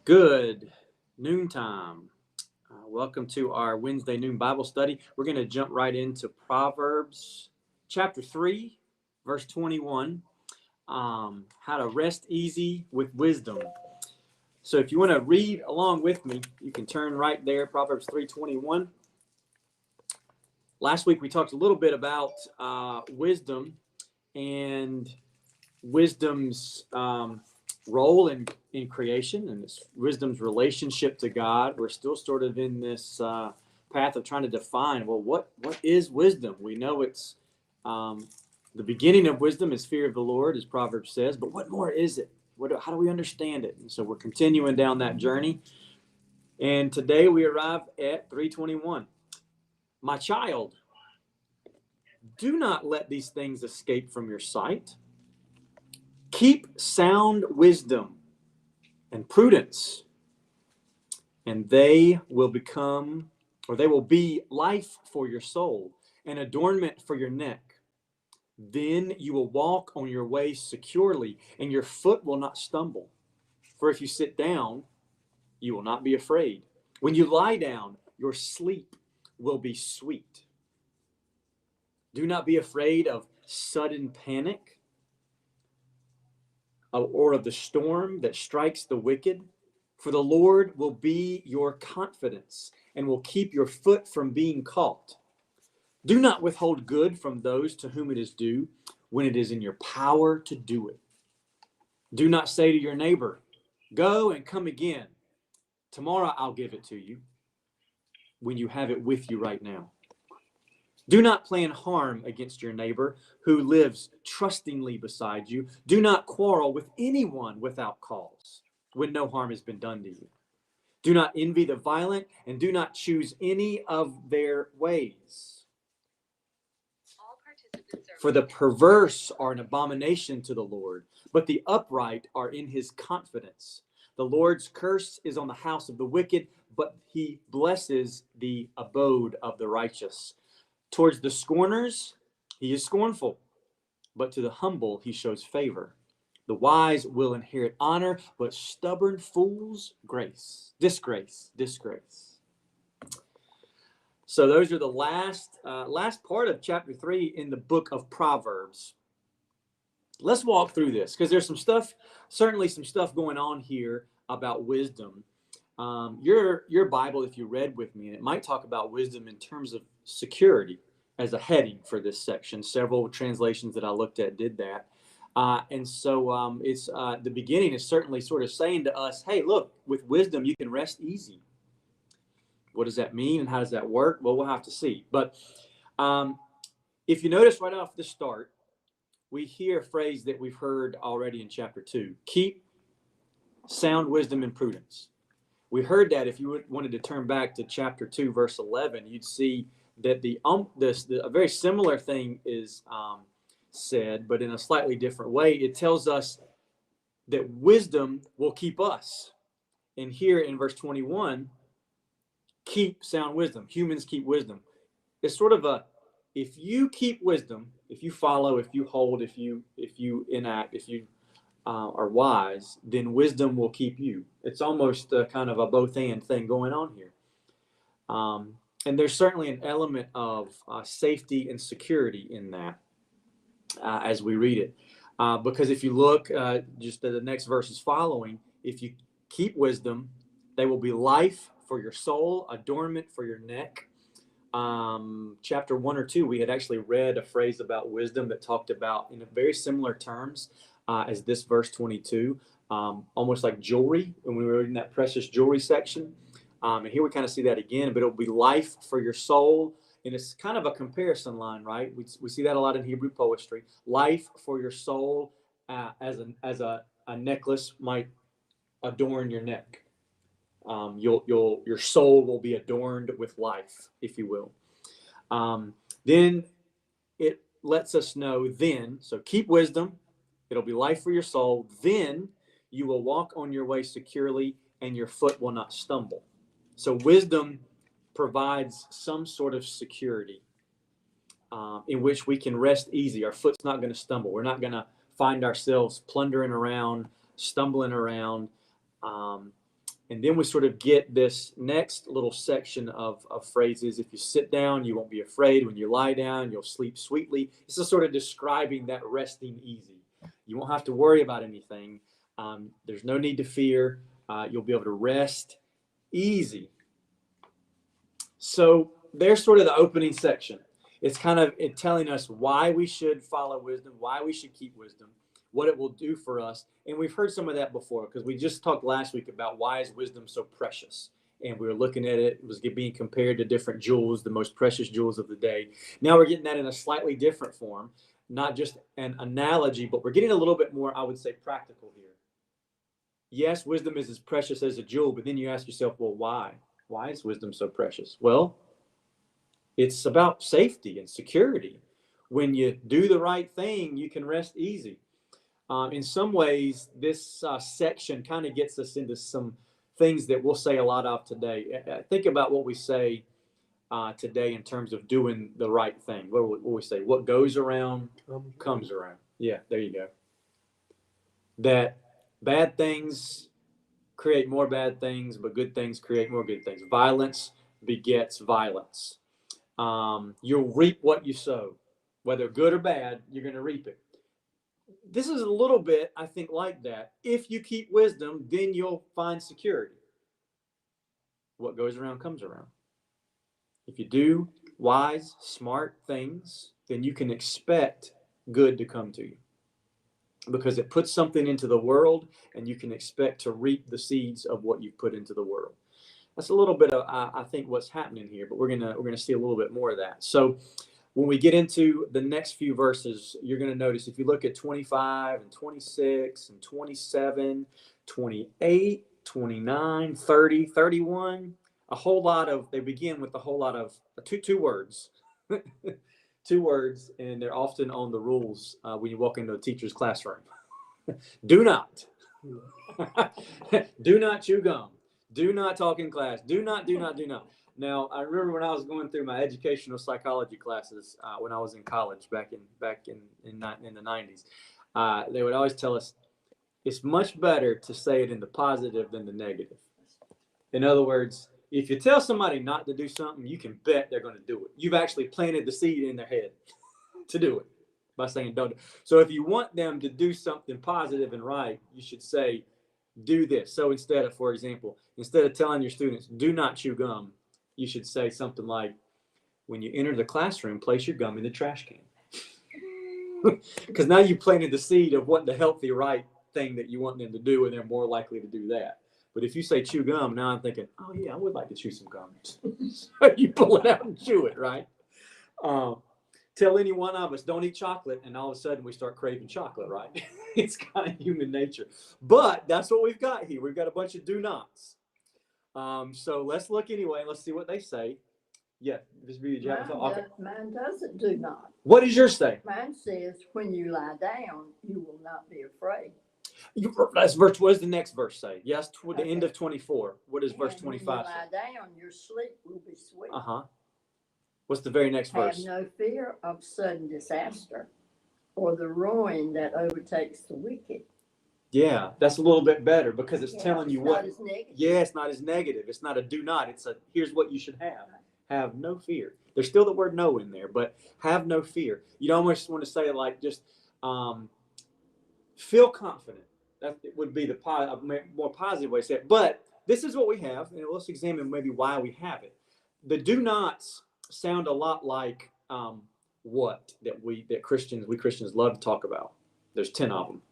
Good noontime. Welcome to our Wednesday noon Bible study. We're going to jump right into Proverbs chapter 3, verse 21. How to rest easy with wisdom. So if you want to read along with me, you can turn right there, Proverbs 3:21. Last week we talked a little bit about wisdom and wisdom's role in creation and this wisdom's relationship to God. We're still sort of in this path of trying to define, well, what is wisdom? We know it's the beginning of wisdom is fear of the Lord, as Proverbs says, but what more is it? How do we understand it? And so we're continuing down that journey. And today we arrive at 3:21. My child, do not let these things escape from your sight. Keep sound wisdom and prudence, and they will be life for your soul, an adornment for your neck. Then you will walk on your way securely, and your foot will not stumble. For if you sit down, you will not be afraid. When you lie down, your sleep will be sweet. Do not be afraid of sudden panic, or of the storm that strikes the wicked, for the Lord will be your confidence and will keep your foot from being caught. Do not withhold good from those to whom it is due when it is in your power to do it. Do not say to your neighbor, go and come again. Tomorrow I'll give it to you, when you have it with you right now. Do not plan harm against your neighbor who lives trustingly beside you. Do not quarrel with anyone without cause when no harm has been done to you. Do not envy the violent and do not choose any of their ways. For the perverse are an abomination to the Lord, but the upright are in his confidence. The Lord's curse is on the house of the wicked, but he blesses the abode of the righteous. Towards the scorners, he is scornful, but to the humble, he shows favor. The wise will inherit honor, but stubborn fools, disgrace. So those are the last part of chapter 3 in the book of Proverbs. Let's walk through this because there's certainly some stuff going on here about wisdom. Your Bible, if you read with me, and it might talk about wisdom in terms of security as a heading for this section. Several translations that I looked at did that. And so it's the beginning is certainly sort of saying to us, hey, look, with wisdom, you can rest easy. What does that mean and how does that work? Well, we'll have to see. But if you notice right off the start, we hear a phrase that we've heard already in chapter 2. Keep sound wisdom and prudence. We heard that. If you wanted to turn back to chapter 2, verse 11, you'd see that a very similar thing is said, but in a slightly different way. It tells us that wisdom will keep us. And here in verse 21, keep sound wisdom. Humans keep wisdom. It's sort of if you keep wisdom, if you follow, if you hold, if you enact, if you are wise, then wisdom will keep you. It's almost kind of a both and thing going on here. And there's certainly an element of safety and security in that as we read it. Because if you look just at the next verses following, if you keep wisdom, they will be life for your soul, adornment for your neck. Chapter 1 or 2, we had actually read a phrase about wisdom that talked about in very similar terms as this verse 22, almost like jewelry when we were in that precious jewelry section. And here we kind of see that again, but it'll be life for your soul. And it's kind of a comparison line, right? We see that a lot in Hebrew poetry. Life for your soul as a necklace might adorn your neck. Your soul will be adorned with life, if you will. Then it lets us know so keep wisdom. It'll be life for your soul. Then you will walk on your way securely and your foot will not stumble. So wisdom provides some sort of security in which we can rest easy. Our foot's not going to stumble. We're not going to find ourselves plundering around, stumbling around. And then we sort of get this next little section of phrases. If you sit down, you won't be afraid. When you lie down, you'll sleep sweetly. This is sort of describing that resting easy. You won't have to worry about anything. There's no need to fear. You'll be able to rest easy. So there's sort of the opening section. It's kind of telling us why we should follow wisdom, why we should keep wisdom, what it will do for us. And we've heard some of that before, because we just talked last week about why is wisdom so precious. And we were looking at it, it was being compared to different jewels, the most precious jewels of the day. Now we're getting that in a slightly different form, not just an analogy, but we're getting a little bit more, I would say, practical here. Yes, wisdom is as precious as a jewel, but then you ask yourself, well, why? Why is wisdom so precious? Well, it's about safety and security. When you do the right thing, you can rest easy. In some ways, this section kind of gets us into some things that we'll say a lot of today. Think about what we say today in terms of doing the right thing. What will we say? What goes around comes around. Yeah, there you go. That bad things create more bad things, but good things create more good things. Violence begets violence. You'll reap what you sow. Whether good or bad, you're going to reap it. This is a little bit, I think, like that. If you keep wisdom, then you'll find security. What goes around comes around. If you do wise, smart things, then you can expect good to come to you, because it puts something into the world, and you can expect to reap the seeds of what you've put into the world. That's a little bit of, I think, what's happening here, but we're gonna see a little bit more of that. So when we get into the next few verses, you're going to notice, if you look at 25 and 26 and 27, 28, 29, 30, 31, a whole lot of, they begin with a whole lot of two words, two words, and they're often on the rules when you walk into a teacher's classroom. Do not. Do not chew gum. Do not talk in class. Do not. Now, I remember when I was going through my educational psychology classes when I was in college back in the 90s, they would always tell us it's much better to say it in the positive than the negative. In other words, if you tell somebody not to do something, you can bet they're going to do it. You've actually planted the seed in their head to do it by saying don't. So if you want them to do something positive and right, you should say, do this. So instead of telling your students, do not chew gum, you should say something like, when you enter the classroom, place your gum in the trash can. Because now you planted the seed of what the healthy, right thing that you want them to do, and they're more likely to do that. But if you say chew gum, now I'm thinking, oh yeah, I would like to chew some gum. So you pull it out and chew it, right? Tell any one of us, don't eat chocolate, and all of a sudden we start craving chocolate, right? It's kind of human nature. But that's what we've got here. We've got a bunch of do nots. So let's look anyway. Let's see what they say. Yeah, this be mine doesn't do not. What does yours say? Mine says, when you lie down, you will not be afraid. That's verse. What does the next verse say? Yes, toward the end of 24. What does verse 25 when you lie down, your sleep will be sweet. What's the very next verse? Have no fear of sudden disaster or the ruin that overtakes the wicked. Yeah, that's a little bit better, because it's telling you what. It's not as negative. Yeah, it's not as negative. It's not a do not. It's a here's what you should have. Have no fear. There's still the word no in there, but have no fear. You almost want to say like just feel confident. That would be the more positive way to say it. But this is what we have, and let's examine maybe why we have it. The do nots sound a lot like what we Christians love to talk about. There's 10 of them.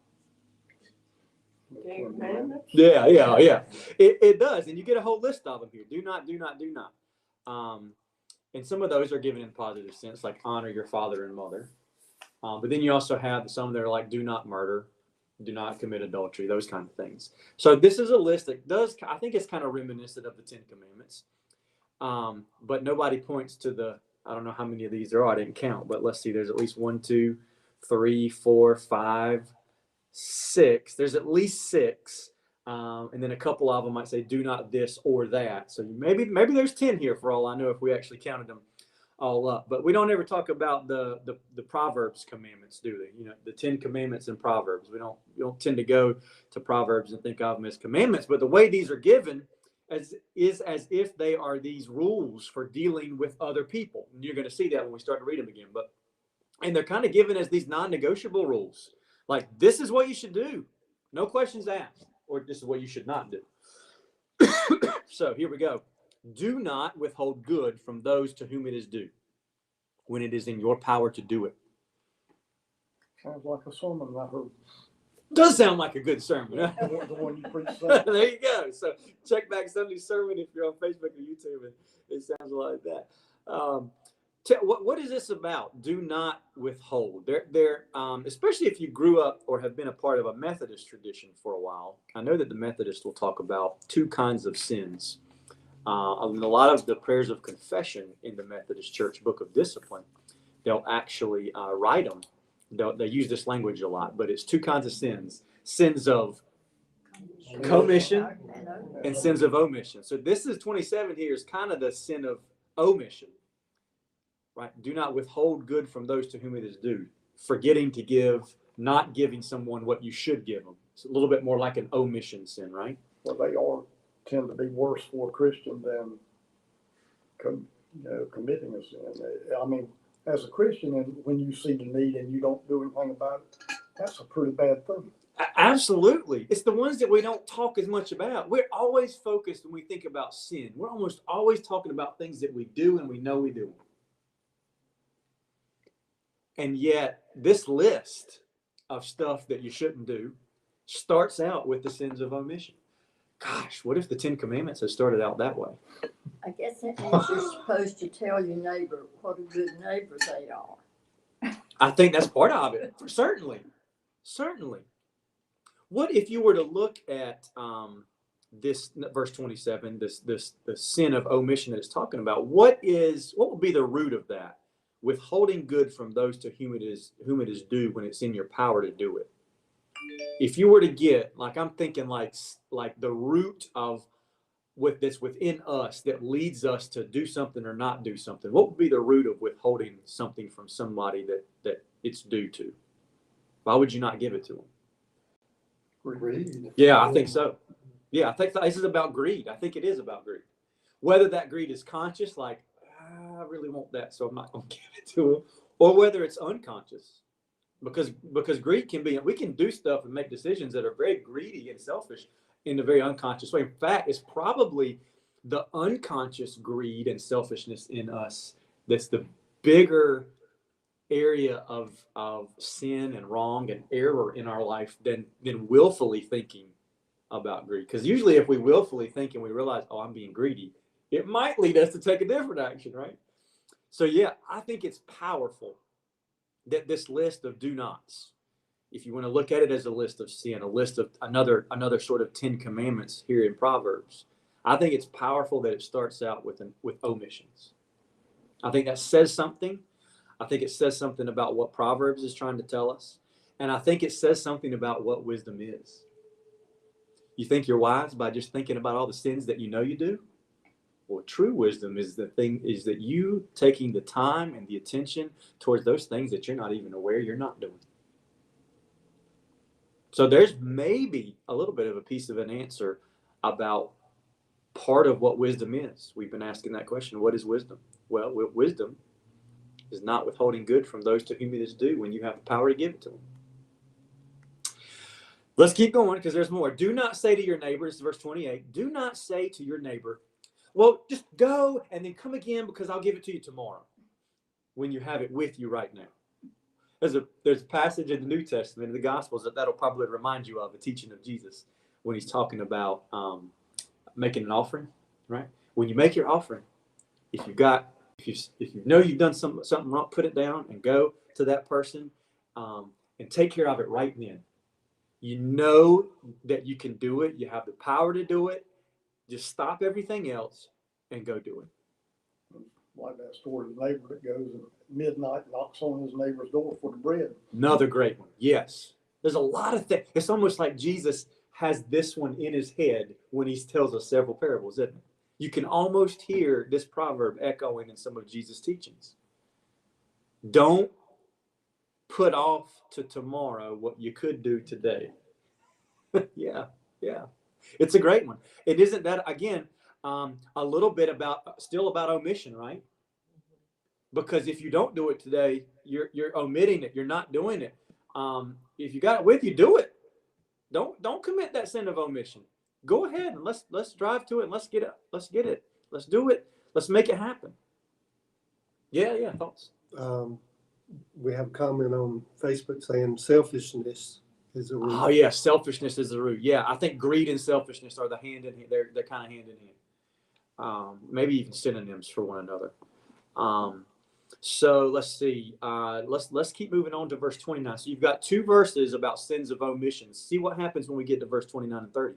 Yeah. It does, and you get a whole list of them here. Do not. And some of those are given in positive sense, like honor your father and mother. But then you also have some that are like do not murder, do not commit adultery, those kind of things. So this is a list that does, I think it's kind of reminiscent of the 10 Commandments. But nobody points to I don't know how many of these there are. I didn't count, but let's see. There's at least 1, 2, 3, 4, 5, 6. There's at least 6. And then a couple of them might say, do not this or that. So maybe there's 10 here for all I know, if we actually counted them all up. But we don't ever talk about the Proverbs commandments, do they? You know, the 10 commandments in Proverbs. We don't tend to go to Proverbs and think of them as commandments. But the way these are given is as if they are these rules for dealing with other people. And you're going to see that when we start to read them again. And they're kind of given as these non-negotiable rules. Like, this is what you should do. No questions asked. Or this is what you should not do. So here we go. Do not withhold good from those to whom it is due, when it is in your power to do it. Sounds like a sermon I heard. Does sound like a good sermon. Huh? The one you preached. There you go. So check back Sunday's sermon if you're on Facebook or YouTube, and it sounds like that. What is this about? Do not withhold. Especially if you grew up or have been a part of a Methodist tradition for a while. I know that the Methodists will talk about two kinds of sins. A lot of the prayers of confession in the Methodist Church Book of Discipline, they'll actually write them. They use this language a lot, but it's two kinds of sins. Sins of commission and sins of omission. So this is 27 here is kind of the sin of omission. Right? Do not withhold good from those to whom it is due. Forgetting to give, not giving someone what you should give them. It's a little bit more like an omission sin, right? Well, they tend to be worse for a Christian than committing a sin. I mean, as a Christian, and when you see the need and you don't do anything about it, that's a pretty bad thing. Absolutely. It's the ones that we don't talk as much about. We're always focused when we think about sin. We're almost always talking about things that we do and we know we do. And yet, this list of stuff that you shouldn't do starts out with the sins of omission. Gosh, what if the 10 Commandments had started out that way? I guess that means you're supposed to tell your neighbor what a good neighbor they are. I think that's part of it. Certainly. What if you were to look at this verse 27, the sin of omission that it's talking about? What would be the root of that? Withholding good from those to whom it is due when it's in your power to do it. If you were to get, like, I'm thinking like the root of that's within us that leads us to do something or not do something, what would be the root of withholding something from somebody that it's due to? Why would you not give it to them? Greed. Yeah, I think so. Yeah, I think this is about greed. I think it is about greed. Whether that greed is conscious, like, I really want that, so I'm not going to give it to them, or whether it's unconscious. Because greed can be, we can do stuff and make decisions that are very greedy and selfish in a very unconscious way. In fact, it's probably the unconscious greed and selfishness in us that's the bigger area of sin and wrong and error in our life than willfully thinking about greed. Because usually if we willfully think and we realize, oh, I'm being greedy, it might lead us to take a different action, right? So yeah, I think it's powerful that this list of do nots, if you want to look at it as a list of sin, a list of another sort of 10 commandments here in Proverbs, I think it's powerful that it starts out with omissions. I think that says something. I think it says something about what Proverbs is trying to tell us. And I think it says something about what wisdom is. You think you're wise by just thinking about all the sins that you know you do? Well, true wisdom is that you taking the time and the attention towards those things that you're not even aware you're not doing. So there's maybe a little bit of a piece of an answer about part of what wisdom is. We've been asking that question. What is wisdom? Well, wisdom is not withholding good from those to whom it is due when you have the power to give it to them. Let's keep going because there's more. Do not say to your neighbor, this is verse 28, do not say to your neighbor, well, just go and then come again because I'll give it to you tomorrow when you have it with you right now. There's a passage in the New Testament, in the Gospels, that'll probably remind you of the teaching of Jesus when he's talking about making an offering, right? When you make your offering, if you know you've done something wrong, put it down and go to that person and take care of it right then. You know that you can do it. You have the power to do it. Just stop everything else and go do it. Like that story of the neighbor that goes at midnight, knocks on his neighbor's door for the bread. Another great one. Yes. There's a lot of things. It's almost like Jesus has this one in his head when he tells us several parables, isn't it? You can almost hear this proverb echoing in some of Jesus' teachings. Don't put off to tomorrow what you could do today. Yeah. It's a great one. It isn't that, again, a little bit still about omission, right? Because if you don't do it today, you're omitting it. You're not doing it. If you got it with you, do it. Don't commit that sin of omission. Go ahead and let's drive to it and let's get it. Let's do it. Let's make it happen. Yeah. Thoughts? We have a comment on Facebook saying selfishness is a root. Oh yeah, selfishness is the root. Yeah, I think greed and selfishness are the hand in hand. They're kind of hand in hand. Maybe even synonyms for one another. So let's see. Let's keep moving on to verse 29. So you've got 2 verses about sins of omission. See what happens when we get to verse 29 and 30.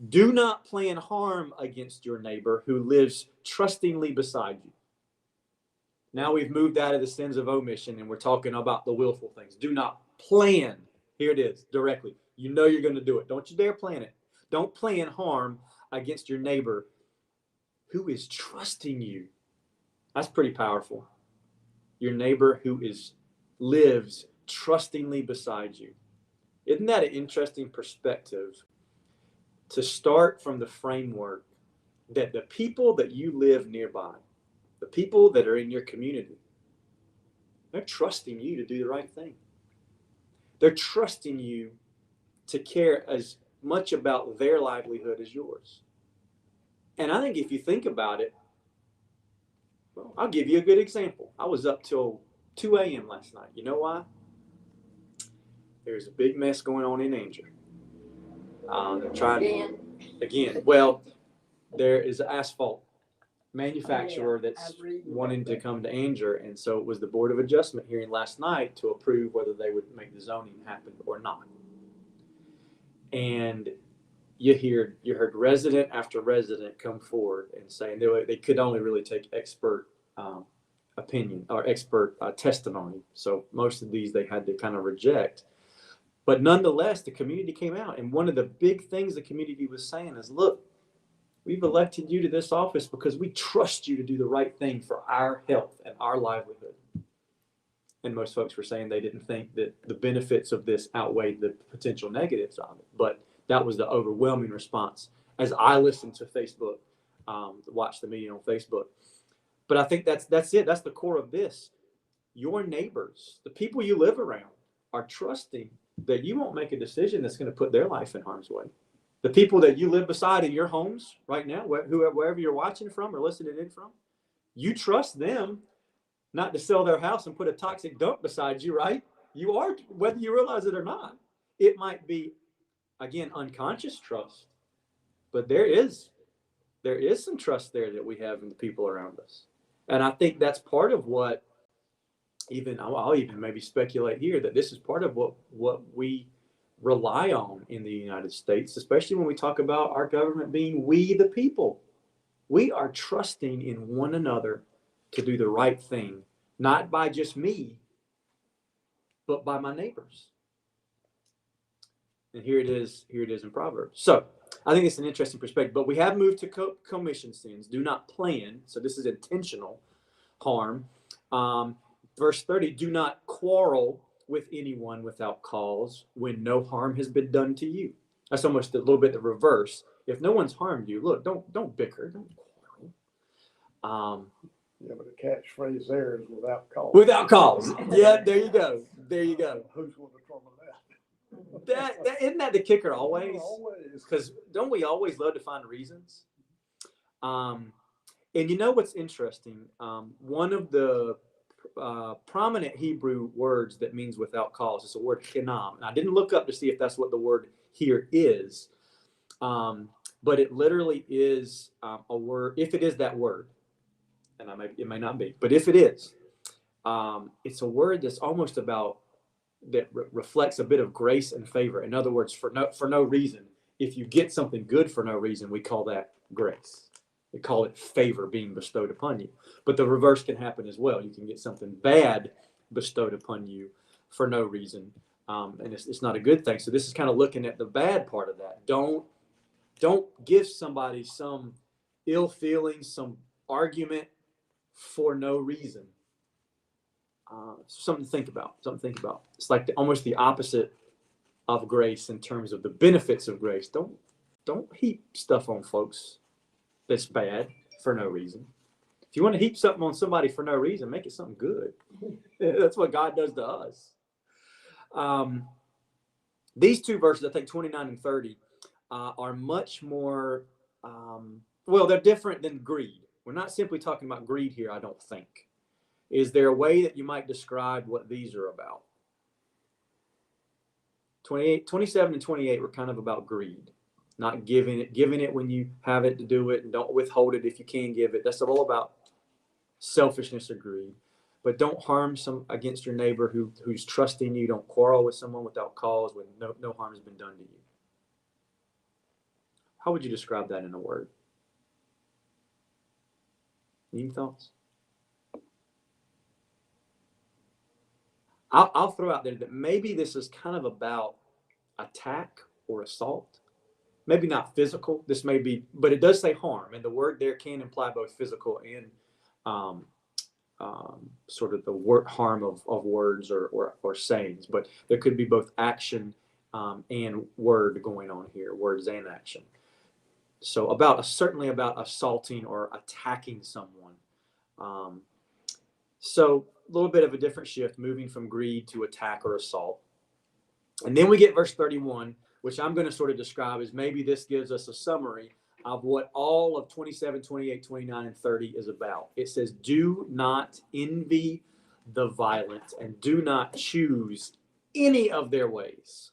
Do not plan harm against your neighbor who lives trustingly beside you. Now we've moved out of the sins of omission and we're talking about the willful things. Do not plan. Here it is directly. You know you're going to do it. Don't you dare plan it. Don't plan harm against your neighbor who is trusting you. That's pretty powerful. Your neighbor who lives trustingly beside you. Isn't that an interesting perspective to start from the framework that the people that you live nearby, the people that are in your community, they're trusting you to do the right thing. They're trusting you to care as much about their livelihood as yours. And I think if you think about it, well, I'll give you a good example. I was up till 2 a.m. last night. You know why? There's a big mess going on in Anger. They're trying again. Well, there is an asphalt manufacturer that's wanting to come to Anger, and so it was the Board of Adjustment hearing last night to approve whether they would make the zoning happen or not. And you heard resident after resident come forward and saying they could only really take expert opinion or expert testimony. So most of these they had to kind of reject. But nonetheless, the community came out. And one of the big things the community was saying is, look, we've elected you to this office because we trust you to do the right thing for our health and our livelihood. And most folks were saying they didn't think that the benefits of this outweighed the potential negatives of it. But that was the overwhelming response as I listened to Facebook, watched the meeting on Facebook. But I think that's it. That's the core of this. Your neighbors, the people you live around, are trusting that you won't make a decision that's going to put their life in harm's way. The people that you live beside in your homes right now, wherever you're watching from or listening in from, you trust them not to sell their house and put a toxic dump beside you, right? You are, whether you realize it or not. It might be, again, unconscious trust, but there is some trust there that we have in the people around us. And I think that's part of what, I'll even maybe speculate here that this is part of what we rely on in the United States, especially when we talk about our government being we the people. We are trusting in one another to do the right thing, not by just me, but by my neighbors. And here it is in Proverbs. So I think it's an interesting perspective, but we have moved to commission sins. Do not plan. So this is intentional harm. Verse 30, do not quarrel with anyone without cause when no harm has been done to you. That's almost a little bit the reverse. If no one's harmed you, look, don't bicker, don't quarrel. Yeah, but the catchphrase there is without cause. Without cause. Yeah, there you go. Who's going to determine that? That isn't that the kicker always? Always. Because don't we always love to find reasons? And you know what's interesting? One of the prominent Hebrew words that means without cause is the word chinam. And I didn't look up to see if that's what the word here is, but it literally is a word. If it is that word, and it may not be, but if it is, it's a word that's almost about that reflects a bit of grace and favor. In other words, for no reason. If you get something good for no reason, we call that grace. We call it favor being bestowed upon you. But the reverse can happen as well. You can get something bad bestowed upon you for no reason, and it's not a good thing. So this is kind of looking at the bad part of that. Don't give somebody some ill feeling, some argument for no reason. Something to think about. Something to think about. It's like almost the opposite of grace in terms of the benefits of grace. Don't heap stuff on folks that's bad for no reason. If you want to heap something on somebody for no reason, make it something good. That's what God does to us. These two verses, I think 29 and 30, are much more, well, they're different than greed. We're not simply talking about greed here, I don't think. Is there a way that you might describe what these are about? 27 and 28 were kind of about greed. Not giving it when you have it to do it, and don't withhold it if you can give it. That's all about selfishness or greed. But don't harm against your neighbor who's trusting you. Don't quarrel with someone without cause when no harm has been done to you. How would you describe that in a word? Any thoughts? I'll throw out there that maybe this is kind of about attack or assault. Maybe not physical. This may be, but it does say harm, and the word there can imply both physical and sort of the harm of words or sayings. But there could be both action and word going on here, words and action. So certainly about assaulting or attacking someone. So a little bit of a different shift, moving from greed to attack or assault. And then we get verse 31, which I'm going to sort of describe as maybe this gives us a summary of what all of 27, 28, 29, and 30 is about. It says, do not envy the violent and do not choose any of their ways.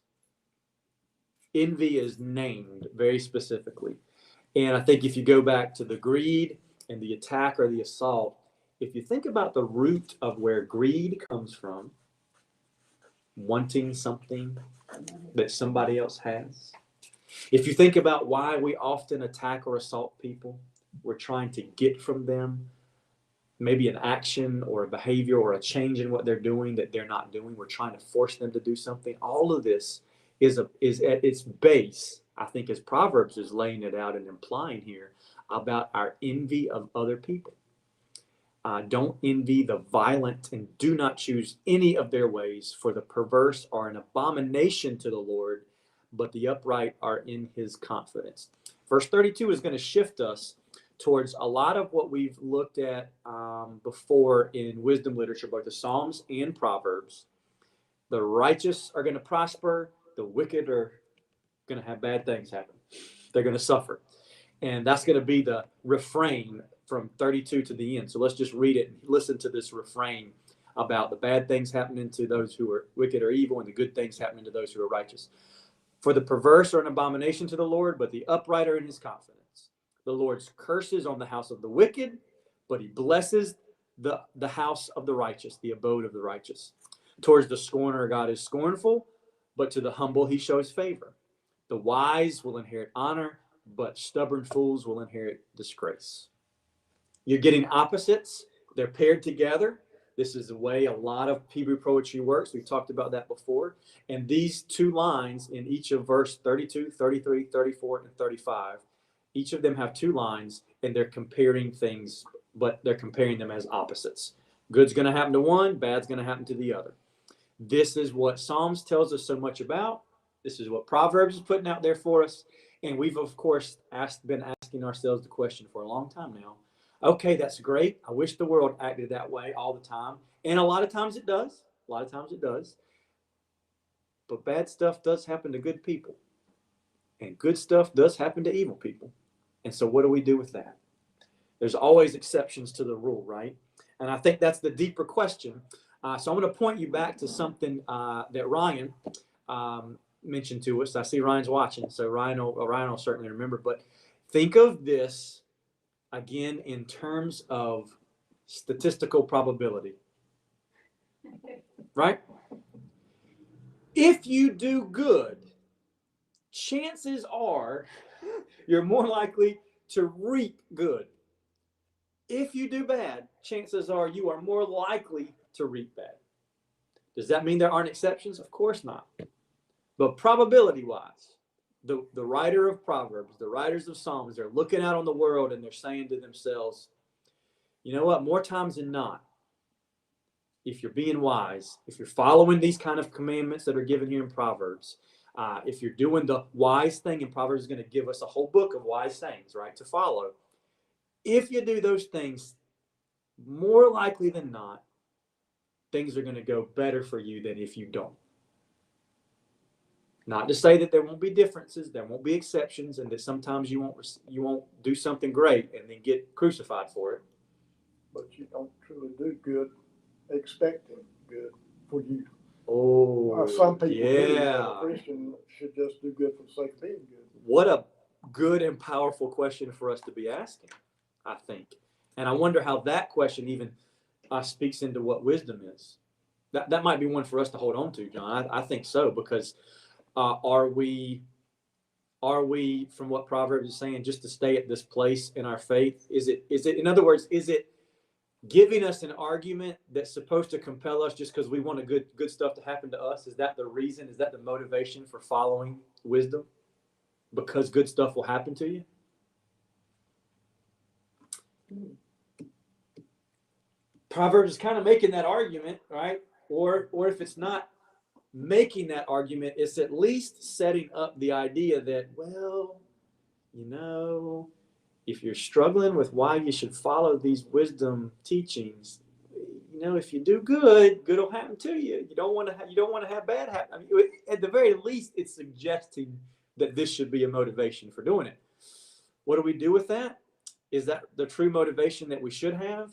Envy is named very specifically. And I think if you go back to the greed and the attack or the assault, if you think about the root of where greed comes from, wanting something that somebody else has. If you think about why we often attack or assault people, we're trying to get from them maybe an action or a behavior or a change in what they're doing that they're not doing. We're trying to force them to do something. All of this is at its base, I think, as Proverbs is laying it out and implying here, about our envy of other people. Don't envy the violent and do not choose any of their ways, for the perverse are an abomination to the Lord, but the upright are in his confidence. Verse 32 is going to shift us towards a lot of what we've looked at before in wisdom literature, both the Psalms and Proverbs. The righteous are going to prosper. The wicked are going to have bad things happen. They're going to suffer. And that's going to be the refrain from 32 to the end. So let's just read it and listen to this refrain about the bad things happening to those who are wicked or evil and the good things happening to those who are righteous. For the perverse are an abomination to the Lord, but the upright are in his confidence. The Lord's curses on the house of the wicked, but he blesses the house of the righteous, the abode of the righteous. Towards the scorner, God is scornful, but to the humble he shows favor. The wise will inherit honor, but stubborn fools will inherit disgrace. You're getting opposites. They're paired together. This is the way a lot of Hebrew poetry works. We've talked about that before. And these two lines in each of verse 32, 33, 34, and 35, each of them have two lines, and they're comparing things, but they're comparing them as opposites. Good's going to happen to one, bad's going to happen to the other. This is what Psalms tells us so much about. This is what Proverbs is putting out there for us. And we've, of course, been asking ourselves the question for a long time now. Okay, that's great. I wish the world acted that way all the time. And a lot of times it does. A lot of times it does. But bad stuff does happen to good people. And good stuff does happen to evil people. And so what do we do with that? There's always exceptions to the rule, right? And I think that's the deeper question. So I'm going to point you back to something that Ryan mentioned to us. I see Ryan's watching, so Ryan will certainly remember. But think of this again in terms of statistical probability, right? If you do good, chances are you're more likely to reap good. If you do bad, chances are you are more likely to reap bad. Does that mean there aren't exceptions? Of course not. But probability-wise, the writer of Proverbs, the writers of Psalms, they're looking out on the world and they're saying to themselves, you know what, more times than not, if you're being wise, if you're following these kind of commandments that are given here in Proverbs, if you're doing the wise thing, and Proverbs is going to give us a whole book of wise sayings, right, to follow. If you do those things, more likely than not, things are going to go better for you than if you don't. Not to say that there won't be differences, there won't be exceptions, and that sometimes you won't do something great and then get crucified for it. But you don't truly do good expecting good for you. Oh, Some people do. yeah. A Christian should just do good for the sake of being good. What a good and powerful question for us to be asking, I think. And I wonder how that question even speaks into what wisdom is. That might be one for us to hold on to, John. I think so, because are we, from what Proverbs is saying, just to stay at this place in our faith? Is it, in other words, is it giving us an argument that's supposed to compel us just because we want a good stuff to happen to us? Is that the reason? Is that the motivation for following wisdom? Because good stuff will happen to you? Proverbs is kind of making that argument, right? Or if it's not making that argument, it's at least setting up the idea that, well, you know, if you're struggling with why you should follow these wisdom teachings, you know, if you do good will happen to you. You don't want to have bad happen. I mean, at the very least, it's suggesting that this should be a motivation for doing it. What do we do with that? Is that the true motivation that we should have?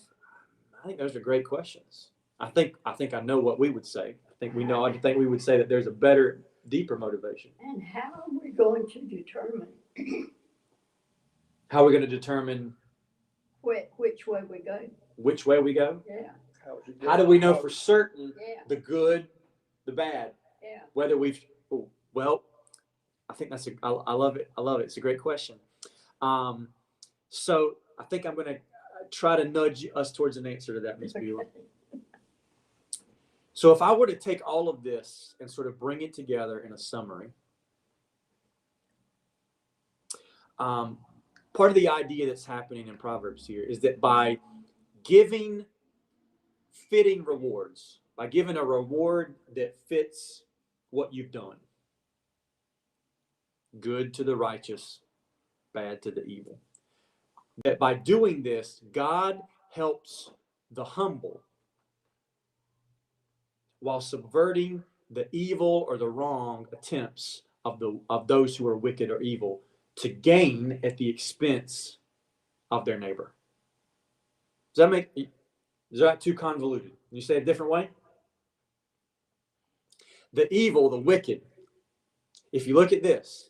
I think those are great questions. I think I know what we would say. I think we would say that there's a better, deeper motivation. And how are we going to determine How are we going to determine which way we go? which way we go? Yeah, How do we know for certain yeah, the good, the bad? yeah. Whether we've, well, I think I love it. I love it. It's a great question. So I think I'm going to try to nudge us towards an answer to that, Ms. Beulah. So if I were to take all of this and sort of bring it together in a summary, part of the idea that's happening in Proverbs here is that by giving fitting rewards, by giving a reward that fits what you've done, good to the righteous, bad to the evil, that by doing this, God helps the humble while subverting the evil or the wrong attempts of those who are wicked or evil to gain at the expense of their neighbor. Is that too convoluted? Can you say it a different way? The evil, the wicked, if you look at this,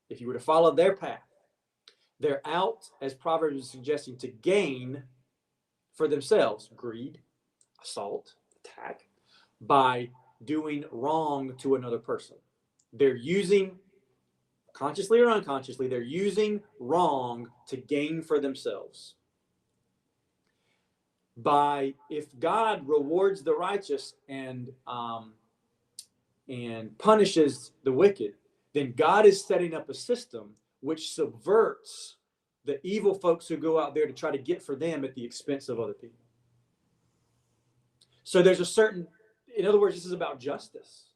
if you were to follow their path, they're out, as Proverbs is suggesting, to gain for themselves greed, assault, attack, by doing wrong to another person. They're using, consciously or unconsciously, they're using wrong to gain for themselves. If God rewards the righteous and punishes the wicked, then God is setting up a system which subverts the evil folks who go out there to try to get for them at the expense of other people. So there's a certain, in other words, this is about justice.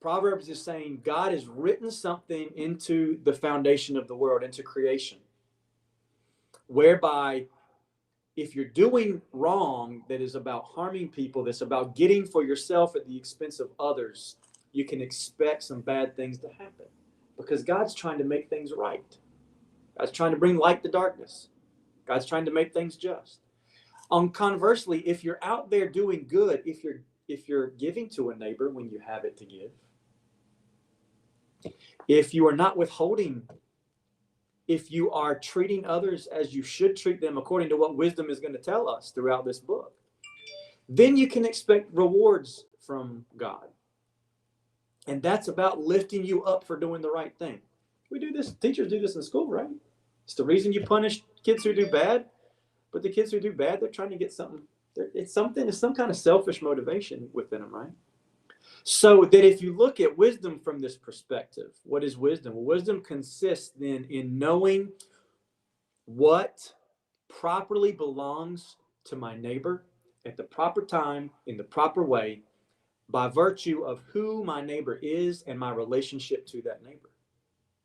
Proverbs is saying God has written something into the foundation of the world, into creation, whereby if you're doing wrong that is about harming people, that's about getting for yourself at the expense of others, you can expect some bad things to happen because God's trying to make things right. God's trying to bring light to darkness. God's trying to make things just. Conversely, if you're out there doing good, if you're giving to a neighbor when you have it to give, if you are not withholding, if you are treating others as you should treat them according to what wisdom is going to tell us throughout this book, then you can expect rewards from God. And that's about lifting you up for doing the right thing. We do this, teachers do this in school, right? It's the reason you punish kids who do bad, but the kids who do bad, they're trying to get something. It's some kind of selfish motivation within them, right? So that if you look at wisdom from this perspective, what is wisdom? Well, wisdom consists then in knowing what properly belongs to my neighbor at the proper time, in the proper way, by virtue of who my neighbor is and my relationship to that neighbor.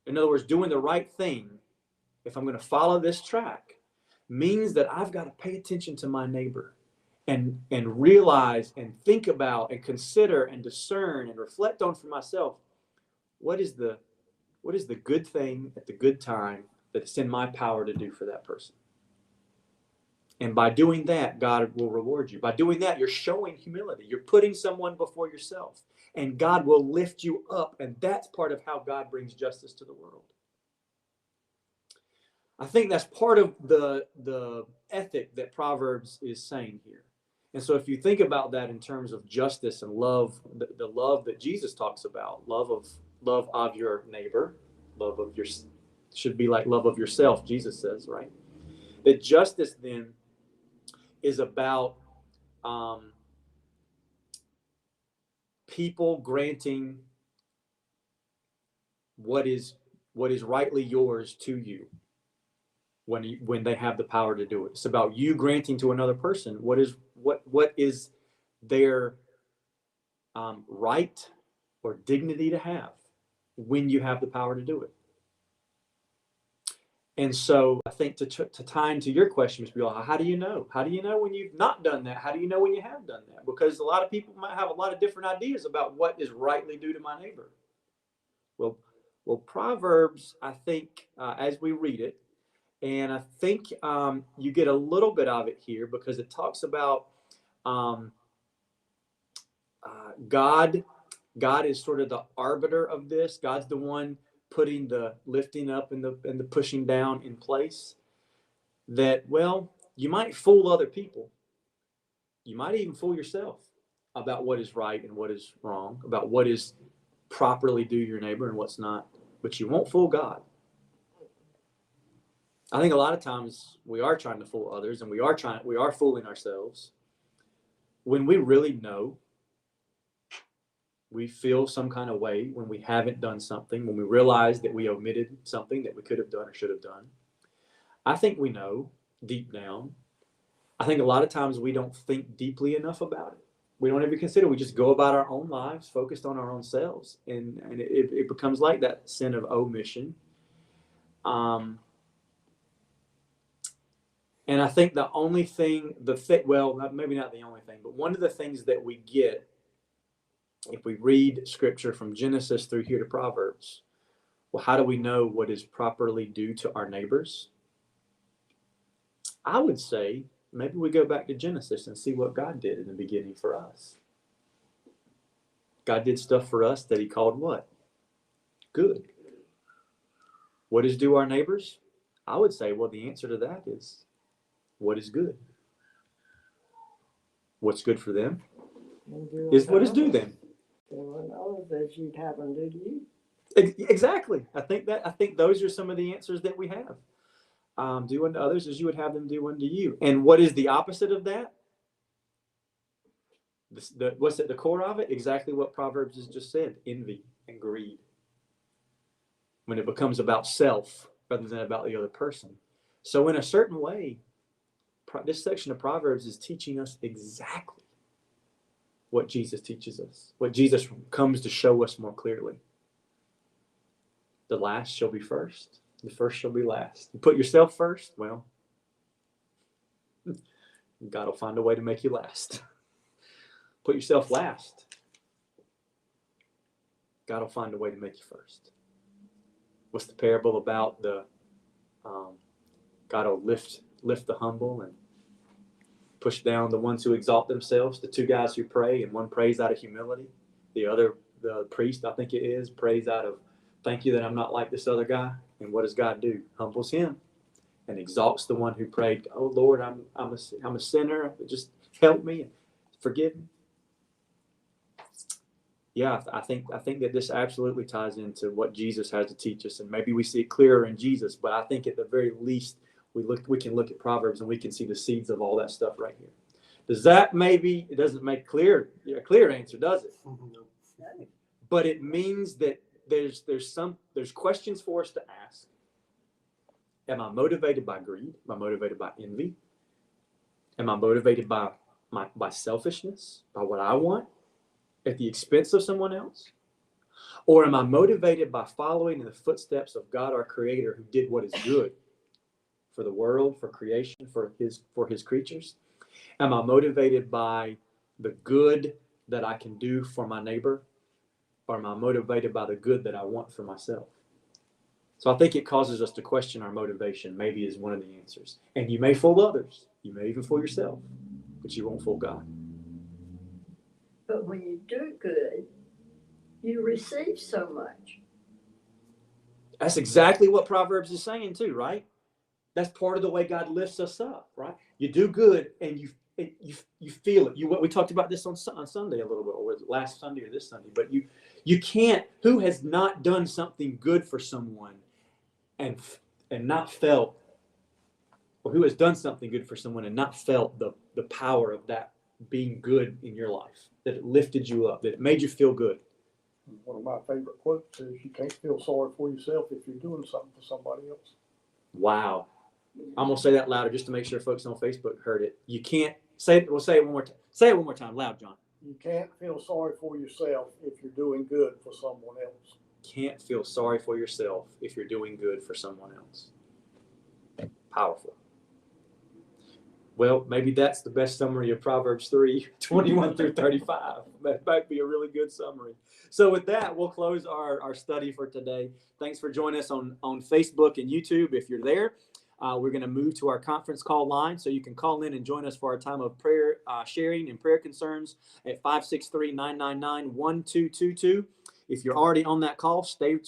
In other words, doing the right thing, if I'm going to follow this track, means that I've got to pay attention to my neighbor and realize and think about and consider and discern and reflect on for myself, what is the good thing at the good time that's in my power to do for that person. And by doing that, God will reward you. By doing that, you're showing humility. You're putting someone before yourself, and God will lift you up. And that's part of how God brings justice to the world. I think that's part of the ethic that Proverbs is saying here. And so if you think about that in terms of justice and love, the love that Jesus talks about, love of your neighbor, should be like love of yourself, Jesus says, right? That justice then is about people granting what is rightly yours to you when they have the power to do it. It's about you granting to another person what is their right or dignity to have when you have the power to do it. And so I think to tie into your question, Mr. Bill, how do you know? How do you know when you've not done that? How do you know when you have done that? Because a lot of people might have a lot of different ideas about what is rightly due to my neighbor. Well, Proverbs, I think, as we read it, and I think you get a little bit of it here because it talks about God. God is sort of the arbiter of this. God's the one putting the lifting up and the pushing down in place. That, well, you might fool other people. You might even fool yourself about what is right and what is wrong, about what is properly due your neighbor and what's not. But you won't fool God. I think a lot of times we are trying to fool others, and we are fooling ourselves when we really know. We feel some kind of way when we haven't done something, when we realize that we omitted something that we could have done or should have done. I think we know deep down. I think a lot of times we don't think deeply enough about it. We don't ever consider. We just go about our own lives, focused on our own selves, and it becomes like that sin of omission. And I think the only thing, maybe not the only thing, but one of the things that we get if we read scripture from Genesis through here to Proverbs, well, how do we know what is properly due to our neighbors? I would say maybe we go back to Genesis and see what God did in the beginning for us. God did stuff for us that he called what? Good. What is due our neighbors? I would say, well, the answer to that is what is good. What's good for them is what is due them. That you'd have them do to you. Exactly. I think those are some of the answers that we have. Do unto others as you would have them do unto you. And what is the opposite of that? What's at the core of it? Exactly what Proverbs has just said: envy and greed. When it becomes about self rather than about the other person. So in a certain way, this section of Proverbs is teaching us exactly what Jesus teaches us, what Jesus comes to show us more clearly. The last shall be first. The first shall be last. You put yourself first, well, God will find a way to make you last. Put yourself last. God will find a way to make you first. What's the parable about the God will lift the humble and push down the ones who exalt themselves? The two guys who pray, and one prays out of humility. The priest, I think it is, prays out of, thank you that I'm not like this other guy. And what does God do? Humbles him and exalts the one who prayed, oh Lord, I'm a sinner. Just help me and forgive me. Yeah, I think that this absolutely ties into what Jesus has to teach us, and maybe we see it clearer in Jesus, but I think at the very least we can look at Proverbs and we can see the seeds of all that stuff right here. Does that it doesn't make a clear answer, does it? No. No. But it means that there's questions for us to ask. Am I motivated by greed? Am I motivated by envy? Am I motivated by selfishness, by what I want at the expense of someone else? Or am I motivated by following in the footsteps of God, our Creator, who did what is good for the world, for creation, for his creatures? Am I motivated by the good that I can do for my neighbor? Or am I motivated by the good that I want for myself? So I think it causes us to question our motivation, maybe, is one of the answers. And you may fool others. You may even fool yourself, but you won't fool God. But when you do good, you receive so much. That's exactly what Proverbs is saying too, right? That's part of the way God lifts us up, right? You do good and you feel it. We talked about this on Sunday a little bit, or was it last Sunday or this Sunday? But you can't. Who has not done something good for someone and not felt, or who has done something good for someone and not felt the power of that being good in your life, that it lifted you up, that it made you feel good? One of my favorite quotes is, you can't feel sorry for yourself if you're doing something for somebody else. Wow. I'm going to say that louder just to make sure folks on Facebook heard it. You can't say it. We'll say it one more time. Say it one more time. Loud, John. You can't feel sorry for yourself if you're doing good for someone else. Can't feel sorry for yourself if you're doing good for someone else. Powerful. Well, maybe that's the best summary of Proverbs 3, 21 through 35. That might be a really good summary. So with that, we'll close our study for today. Thanks for joining us on Facebook and YouTube. If you're there, we're going to move to our conference call line, so you can call in and join us for our time of prayer, sharing and prayer concerns at 563-999-1222. If you're already on that call, stay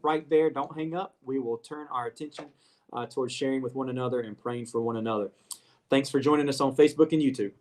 right there. Don't hang up. We will turn our attention towards sharing with one another and praying for one another. Thanks for joining us on Facebook and YouTube.